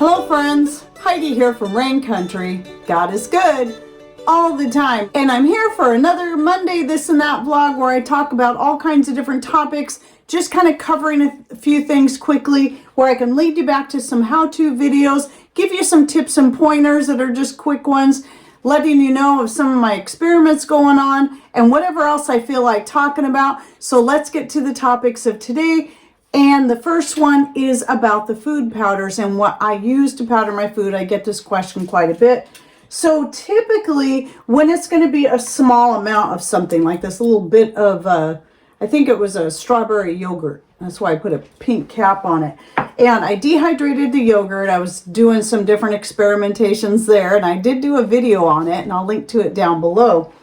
Hello friends, Heidi here from Rain Country. God is good all the time. And I'm here for another Monday This and That vlog where I talk about all kinds of different topics, just kind of covering a few things quickly where I can lead you back to some how-to videos, give you some tips and pointers that are just quick ones, letting you know of some of my experiments going on and whatever else I feel like talking about. So let's get to the topics of today. And the first one is about the food powders and what I use to powder my food. I get this question quite a bit. So typically when it's going to be a small amount of something like this, a little bit of, I think it was a strawberry yogurt. That's why I put a pink cap on it. And I dehydrated the yogurt. I was doing some different experimentations there, and I did do a video on it, and I'll link to it down below.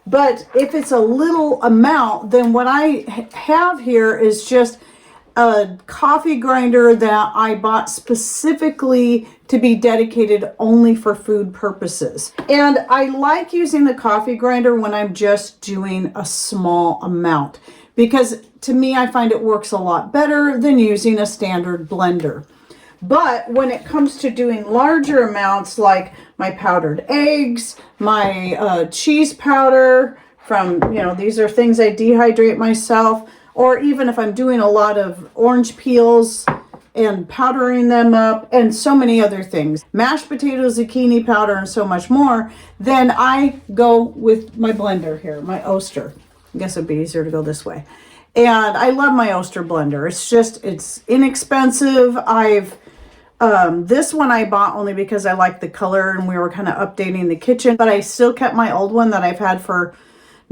But if it's a little amount, then what I have here is just a coffee grinder that I bought specifically to be dedicated only for food purposes. And I like using the coffee grinder when I'm just doing a small amount, because to me, I find it works a lot better than using a standard blender. But when it comes to doing larger amounts, like my powdered eggs, my cheese powder from, these are things I dehydrate myself, or even if I'm doing a lot of orange peels and powdering them up and so many other things, mashed potatoes, zucchini powder, and so much more, then I go with my blender here, my Oster. I guess it'd be easier to go this way. And I love my Oster blender. It's inexpensive. This one I bought only because I like the color and we were kind of updating the kitchen, but I still kept my old one that I've had for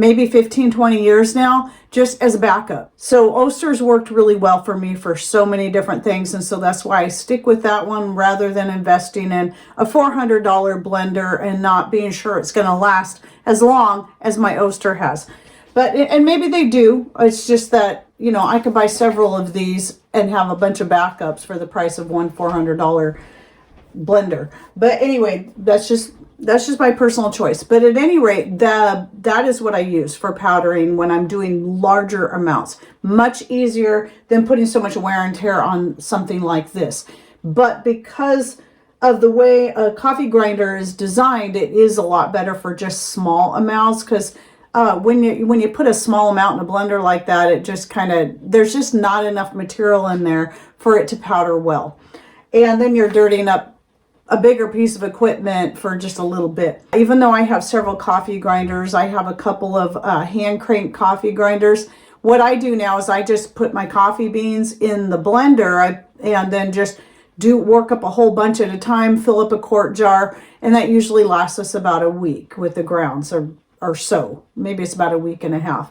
maybe 15, 20 years now, just as a backup. So Oster's worked really well for me for so many different things. And so that's why I stick with that one rather than investing in a $400 blender and not being sure it's gonna last as long as my Oster has. And maybe they do. It's just that, I could buy several of these and have a bunch of backups for the price of one $400 blender. But anyway, that's just my personal choice. But at any rate, that is what I use for powdering when I'm doing larger amounts. Much easier than putting so much wear and tear on something like this. But because of the way a coffee grinder is designed, it is a lot better for just small amounts, because when you put a small amount in a blender like that, it just there's just not enough material in there for it to powder well. And then you're dirtying up a bigger piece of equipment for just a little bit. Even though I have several coffee grinders, I have a couple of hand crank coffee grinders. What I do now is I just put my coffee beans in the blender and then just work up a whole bunch at a time, fill up a quart jar, and that usually lasts us about a week with the grounds or so. Maybe it's about a week and a half.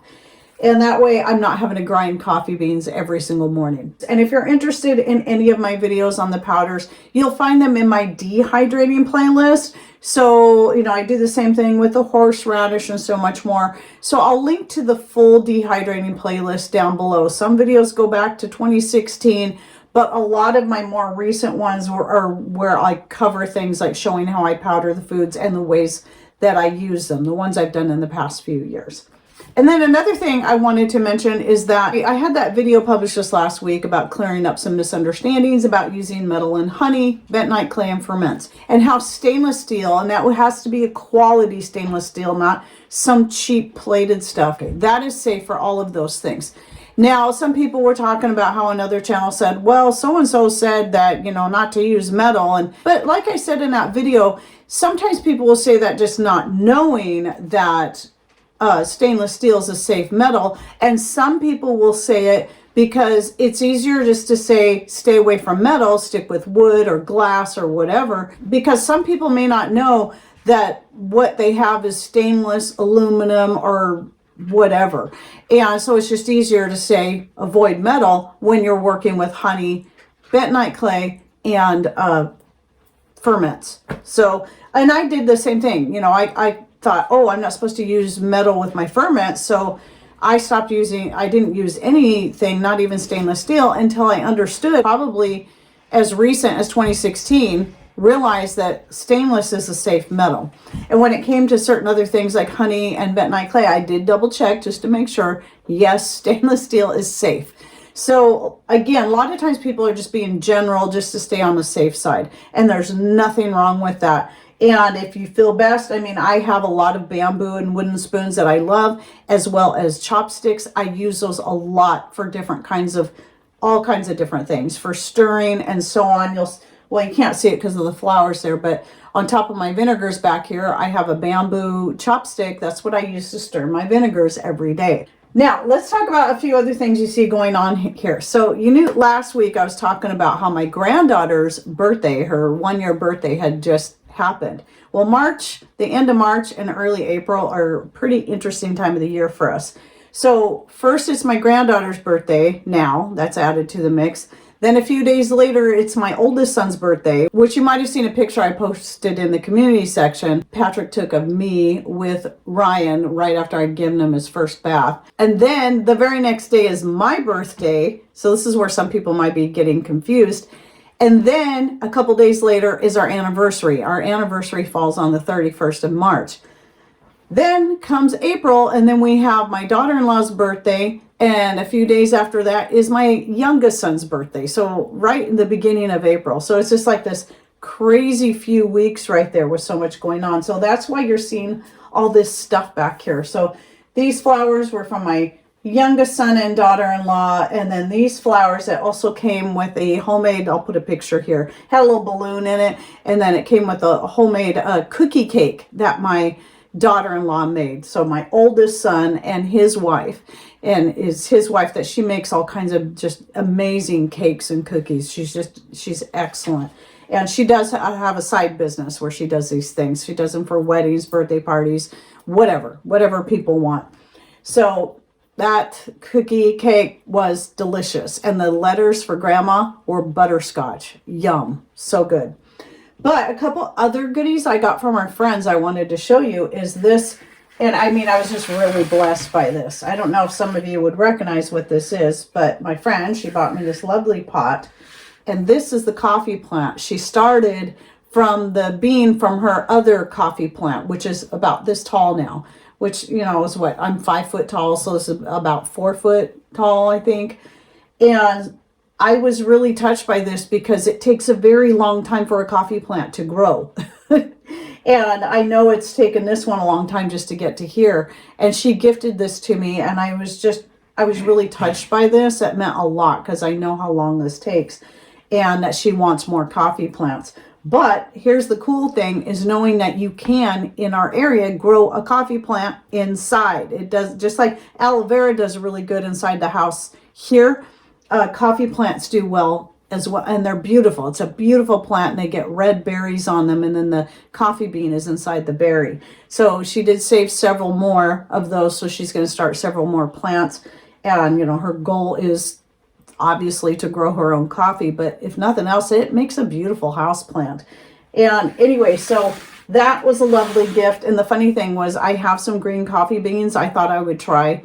And that way I'm not having to grind coffee beans every single morning. And if you're interested in any of my videos on the powders, you'll find them in my dehydrating playlist. So, I do the same thing with the horseradish and so much more. So I'll link to the full dehydrating playlist down below. Some videos go back to 2016, but a lot of my more recent ones are where I cover things like showing how I powder the foods and the ways that I use them, the ones I've done in the past few years. And then another thing I wanted to mention is that I had that video published just last week about clearing up some misunderstandings about using metal in honey, bentonite clay, and ferments, and how stainless steel, and that has to be a quality stainless steel, not some cheap plated stuff, that is safe for all of those things. Now, some people were talking about how another channel said, well, so-and-so said that, not to use metal. But like I said in that video, sometimes people will say that just not knowing that stainless steel is a safe metal. And some people will say it because it's easier just to say, stay away from metal, stick with wood or glass or whatever. Because some people may not know that what they have is stainless, aluminum, or whatever. And so it's just easier to say avoid metal when you're working with honey, bentonite clay, and ferments. So, and I did the same thing. I thought, oh, I'm not supposed to use metal with my ferments. So I didn't use anything, not even stainless steel, until I understood, probably as recent as 2016, realized that stainless is a safe metal. And when it came to certain other things like honey and bentonite clay, I did double check just to make sure, yes, stainless steel is safe. So again, a lot of times people are just being general just to stay on the safe side. And there's nothing wrong with that. And if you feel best, I mean, I have a lot of bamboo and wooden spoons that I love, as well as chopsticks. I use those a lot for different kinds of, all kinds of different things, for stirring and so on. Well, you can't see it because of the flowers there, but on top of my vinegars back here, I have a bamboo chopstick. That's what I use to stir my vinegars every day. Now, let's talk about a few other things you see going on here. So you knew last week I was talking about how my granddaughter's birthday, her 1-year birthday, had just happened. Well, March, the end of March and early April are a pretty interesting time of the year for us. So first it's my granddaughter's birthday now, that's added to the mix. Then a few days later, it's my oldest son's birthday, which you might have seen a picture I posted in the community section. Patrick took of me with Ryan right after I'd given him his first bath. And then the very next day is my birthday. So this is where some people might be getting confused. And then a couple days later is our anniversary. Our anniversary falls on the 31st of March. Then comes April, and then we have my daughter-in-law's birthday, and a few days after that is my youngest son's birthday. So right in the beginning of April. So it's just like this crazy few weeks right there with so much going on. So that's why you're seeing all this stuff back here. So these flowers were from my youngest son and daughter-in-law, and then these flowers that also came with a homemade, I'll put a picture here, had a little balloon in it, and then it came with a homemade cookie cake that my daughter-in-law made. So my oldest son and his wife, and is his wife that she makes all kinds of just amazing cakes and cookies. She's excellent. And she does have a side business where she does these things. She does them for weddings, birthday parties, whatever people want. So that cookie cake was delicious. And the letters for grandma were butterscotch. Yum. So good. But a couple other goodies I got from our friends I wanted to show you is this. And I mean, I was just really blessed by this. I don't know if some of you would recognize what this is, but my friend, she bought me this lovely pot. And this is the coffee plant. She started from the bean from her other coffee plant, which is about this tall now, which, you know, is what, I'm 5 foot tall. So this is about 4 foot tall, I think. And I was really touched by this because it takes a very long time for a coffee plant to grow. And I know it's taken this one a long time just to get to here. And she gifted this to me, and I was really touched by this. It meant a lot because I know how long this takes and that she wants more coffee plants. But here's the cool thing is knowing that you can, in our area, grow a coffee plant inside. It does, just like aloe vera does really good inside the house here. Coffee plants do well as well, and they're beautiful. It's a beautiful plant, and they get red berries on them, and then the coffee bean is inside the berry. So she did save several more of those, so she's going to start several more plants. And, you know, her goal is obviously to grow her own coffee, but if nothing else, it makes a beautiful house plant. And anyway, so that was a lovely gift. And the funny thing was I have some green coffee beans. I thought I would try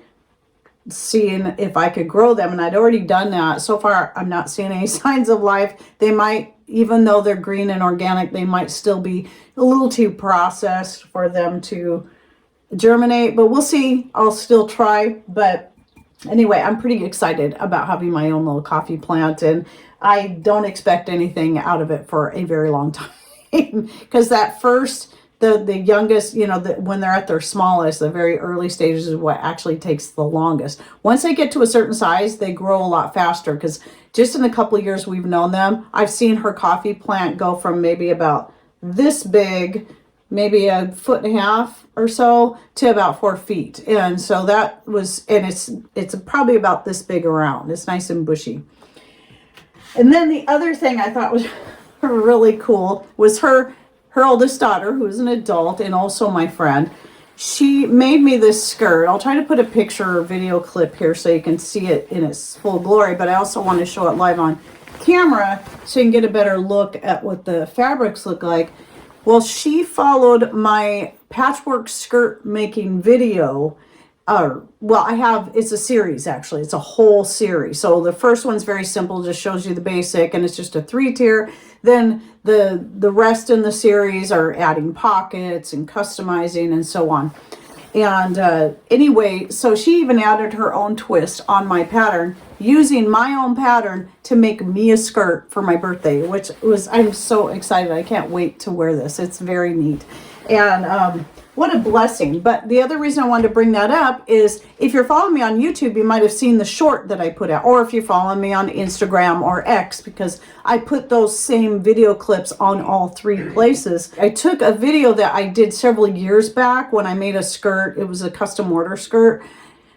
seeing if I could grow them, and I'd already done that. So far, I'm not seeing any signs of life. They might, even though they're green and organic, they might still be a little too processed for them to germinate, but we'll see. I'll still try. But anyway, I'm pretty excited about having my own little coffee plant, and I don't expect anything out of it for a very long time because that first, the youngest, you know, when they're at their smallest, the very early stages is what actually takes the longest. Once they get to a certain size, they grow a lot faster, because just in a couple of years we've known them, I've seen her coffee plant go from maybe about this big, maybe 1.5 feet or so, to about 4 feet. And so that was, and it's probably about this big around. It's nice and bushy. And then the other thing I thought was really cool was her oldest daughter, who is an adult and also my friend. She made me this skirt. I'll try to put a picture or video clip here so you can see it in its full glory, but I also want to show it live on camera so you can get a better look at what the fabrics look like. Well, she followed my patchwork skirt making video. It's a series, actually. It's a whole series. So the first one's very simple, just shows you the basic, and it's just a 3-tier. Then the rest in the series are adding pockets and customizing and so on. And anyway, so she even added her own twist on my pattern, using my own pattern to make me a skirt for my birthday, which was, I'm so excited. I can't wait to wear this. It's very neat. And what a blessing. But the other reason I wanted to bring that up is if you're following me on YouTube, you might have seen the short that I put out, or if you follow me on Instagram or X, because I put those same video clips on all 3 places. I took a video that I did several years back when I made a skirt. It was a custom order skirt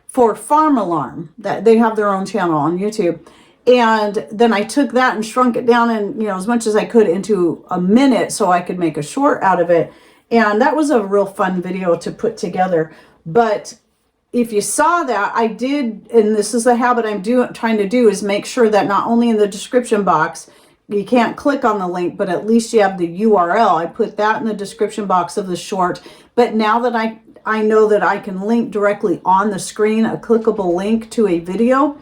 for Farm Alarm, that they have their own channel on YouTube. And then I took that and shrunk it down, and as much as I could, into a minute so I could make a short out of it. And that was a real fun video to put together. But if you saw that, I did, and this is a habit I'm trying to do, is make sure that not only in the description box, you can't click on the link, but at least you have the URL. I put that in the description box of the short. But now that I know that I can link directly on the screen, a clickable link to a video,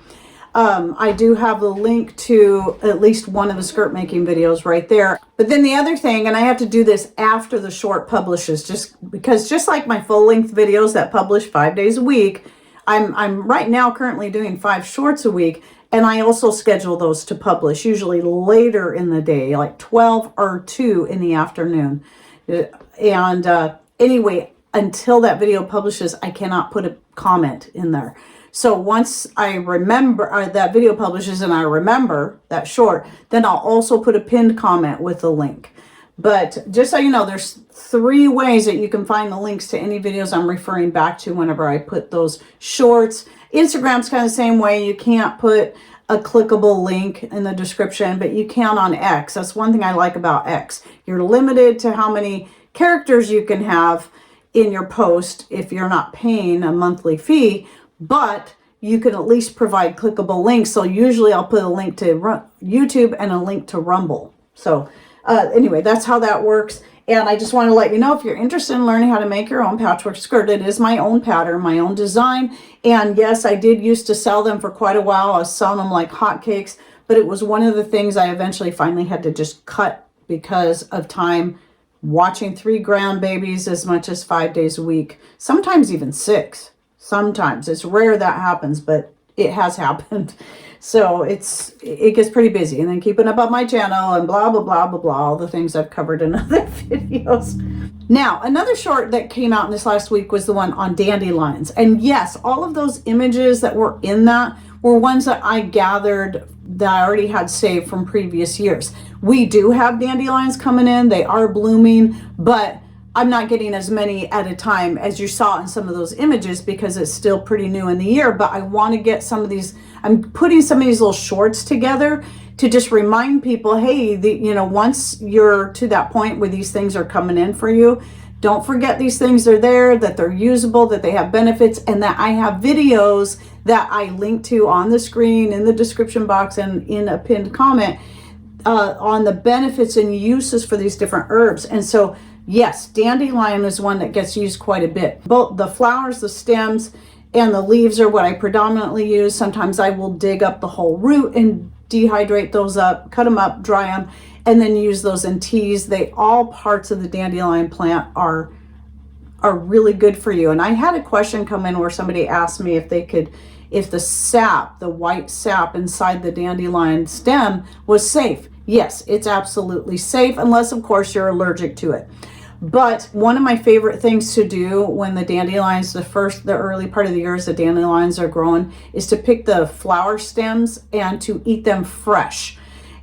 I do have the link to at least one of the skirt making videos right there. But then the other thing, and I have to do this after the short publishes, just because, just like my full length videos that publish 5 days a week, I'm right now currently doing 5 shorts a week. And I also schedule those to publish usually later in the day, like 12 or 2 in the afternoon. And anyway, until that video publishes, I cannot put a comment in there. So once I remember that video publishes and I remember that short, then I'll also put a pinned comment with the link. But just so you know, there's 3 ways that you can find the links to any videos I'm referring back to whenever I put those shorts. Instagram's kind of the same way. You can't put a clickable link in the description, but you can on X. That's one thing I like about X. You're limited to how many characters you can have in your post if you're not paying a monthly fee, but you can at least provide clickable links. So usually I'll put a link to YouTube and a link to Rumble. So anyway, that's how that works. And I just want to let you know, if you're interested in learning how to make your own patchwork skirt, it is my own pattern, my own design. And yes, I did used to sell them for quite a while. I was selling them like hotcakes, but it was one of the things I eventually finally had to just cut because of time watching 3 grandbabies as much as 5 days a week, sometimes even 6. Sometimes. It's rare that happens, but it has happened. So it gets pretty busy. And then keeping up on my channel and blah, blah, blah, blah, blah, all the things I've covered in other videos. Now, another short that came out in this last week was the one on dandelions. And yes, all of those images that were in that were ones that I gathered that I already had saved from previous years. We do have dandelions coming in. They are blooming, but I'm not getting as many at a time as you saw in some of those images because it's still pretty new in the year. But I want to get some of these, I'm putting some of these little shorts together to just remind people, hey, once you're to that point where these things are coming in for you, don't forget these things are there, that they're usable, that they have benefits, and that I have videos that I link to on the screen, in the description box, and in a pinned comment on the benefits and uses for these different herbs. And so yes, dandelion is one that gets used quite a bit. Both the flowers, the stems, and the leaves are what I predominantly use. Sometimes I will dig up the whole root and dehydrate those up, cut them up, dry them, and then use those in teas. All parts of the dandelion plant are really good for you. And I had a question come in where somebody asked me if the sap, the white sap inside the dandelion stem was safe. Yes, it's absolutely safe, unless of course you're allergic to it. But one of my favorite things to do when the dandelions, the early part of the year as the dandelions are growing, is to pick the flower stems and to eat them fresh.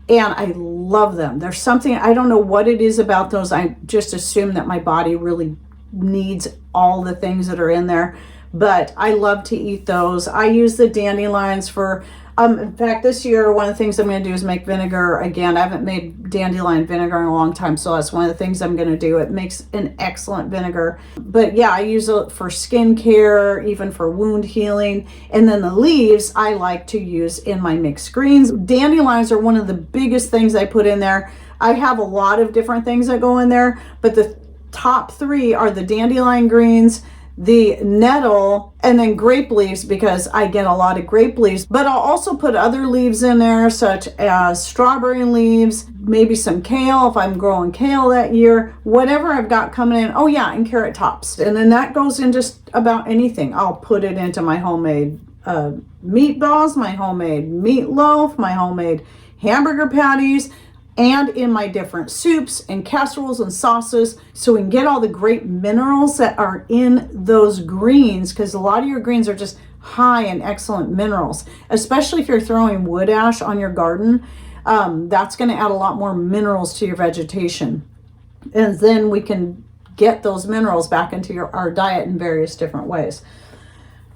And I love them. There's something, I don't know what it is about those. I just assume that my body really needs all the things that are in there. But I love to eat those. I use the dandelions for, in fact, this year, one of the things I'm going to do is make vinegar again. I haven't made dandelion vinegar in a long time, so that's one of the things I'm going to do. It makes an excellent vinegar. But yeah, I use it for skincare, even for wound healing. And then the leaves I like to use in my mixed greens. Dandelions are one of the biggest things I put in there. I have a lot of different things that go in there, but the top 3 are the dandelion greens, the nettle, and then grape leaves because I get a lot of grape leaves. But I'll also put other leaves in there, such as strawberry leaves, maybe some kale if I'm growing kale that year, whatever I've got coming in. Oh yeah, and carrot tops. And then that goes in just about anything. I'll put it into my homemade meatballs, my homemade meatloaf, my homemade hamburger patties, and in my different soups and casseroles and sauces, so we can get all the great minerals that are in those greens, because a lot of your greens are just high in excellent minerals, especially if you're throwing wood ash on your garden. That's going to add a lot more minerals to your vegetation, and then we can get those minerals back into our diet in various different ways.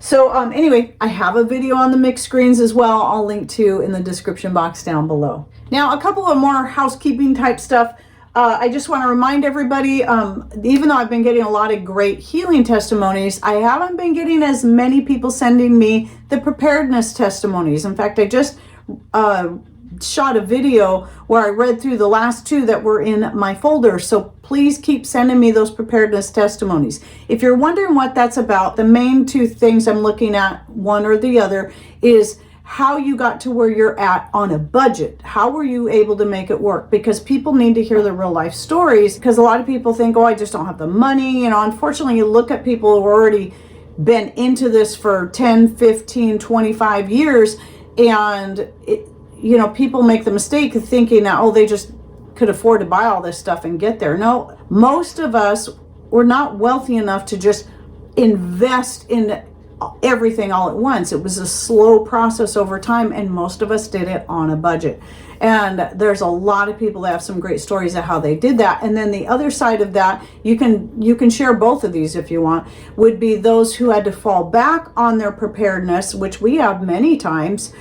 So anyway, I have a video on the mixed greens as well. I'll link to in the description box down below. Now, a couple of more housekeeping type stuff. I just want to remind everybody, even though I've been getting a lot of great healing testimonies, I haven't been getting as many people sending me the preparedness testimonies. In fact, I just shot a video where I read through the last 2 that were in my folder. So please keep sending me those preparedness testimonies. If you're wondering what that's about, the main 2 things I'm looking at, one or the other, is how you got to where you're at on a budget. How were you able to make it work? Because people need to hear the real life stories, because a lot of people think, oh, I just don't have the money. Unfortunately, you look at people who already been into this for 10, 15, 25 years, and people make the mistake of thinking that, oh, they just could afford to buy all this stuff and get there. No, most of us were not wealthy enough to just invest in everything all at once. It was a slow process over time, and most of us did it on a budget. And there's a lot of people that have some great stories of how they did that. And then the other side of that, you can share both of these if you want, would be those who had to fall back on their preparedness, which we have many times,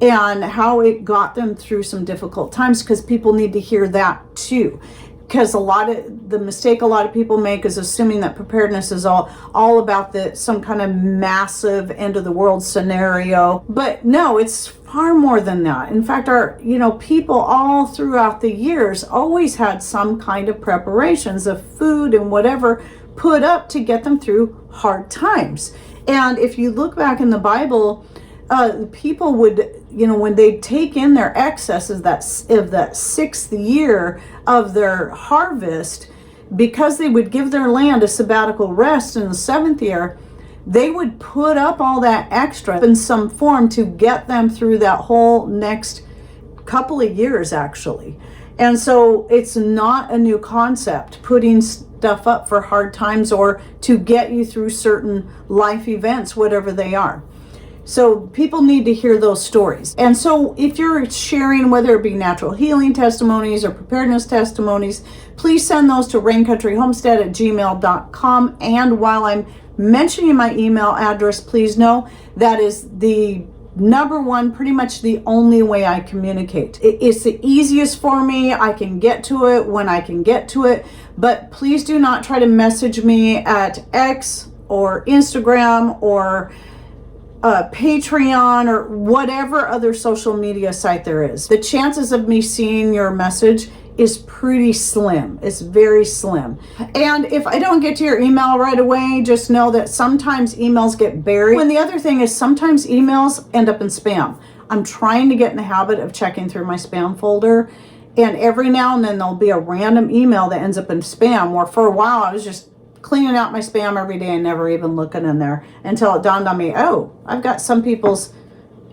and how it got them through some difficult times, because people need to hear that too. Because the mistake a lot of people make is assuming that preparedness is all about some kind of massive end of the world scenario. But no, it's far more than that. In fact, people all throughout the years always had some kind of preparations of food and whatever put up to get them through hard times. And if you look back in the Bible, people would, when they'd take in their excesses of that 6th year of their harvest, because they would give their land a sabbatical rest in the 7th year, they would put up all that extra in some form to get them through that whole next couple of years, actually. And so it's not a new concept, putting stuff up for hard times or to get you through certain life events, whatever they are. So people need to hear those stories. And so if you're sharing, whether it be natural healing testimonies or preparedness testimonies, please send those to raincountryhomestead@gmail.com. And while I'm mentioning my email address, please know that is the number one, pretty much the only way I communicate. It's the easiest for me. I can get to it when I can get to it. But please do not try to message me at X or Instagram or Patreon or whatever other social media site there is. The chances of me seeing your message is pretty slim. It's very slim. And if I don't get to your email right away, just know that sometimes emails get buried. And the other thing is sometimes emails end up in spam. I'm trying to get in the habit of checking through my spam folder, and every now and then there'll be a random email that ends up in spam, where for a while I was just cleaning out my spam every day and never even looking in there, until it dawned on me, oh, I've got some people's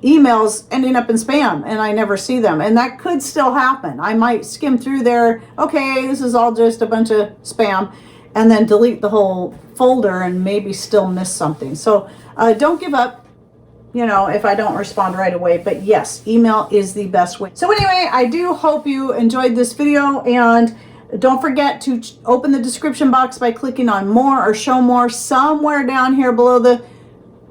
emails ending up in spam and I never see them. And that could still happen. I might skim through there, okay, this is all just a bunch of spam, and then delete the whole folder and maybe still miss something. So don't give up, if I don't respond right away. But yes, email is the best way. So anyway, I do hope you enjoyed this video, and don't forget to open the description box by clicking on more or show more somewhere down here below the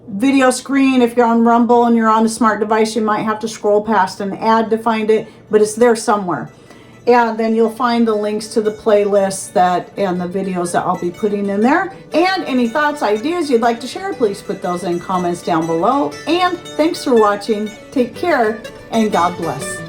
video screen. If you're on Rumble and you're on a smart device, you might have to scroll past an ad to find it, but it's there somewhere. And then you'll find the links to the playlists and the videos that I'll be putting in there. And any thoughts, ideas you'd like to share, please put those in comments down below. And thanks for watching. Take care, and God bless.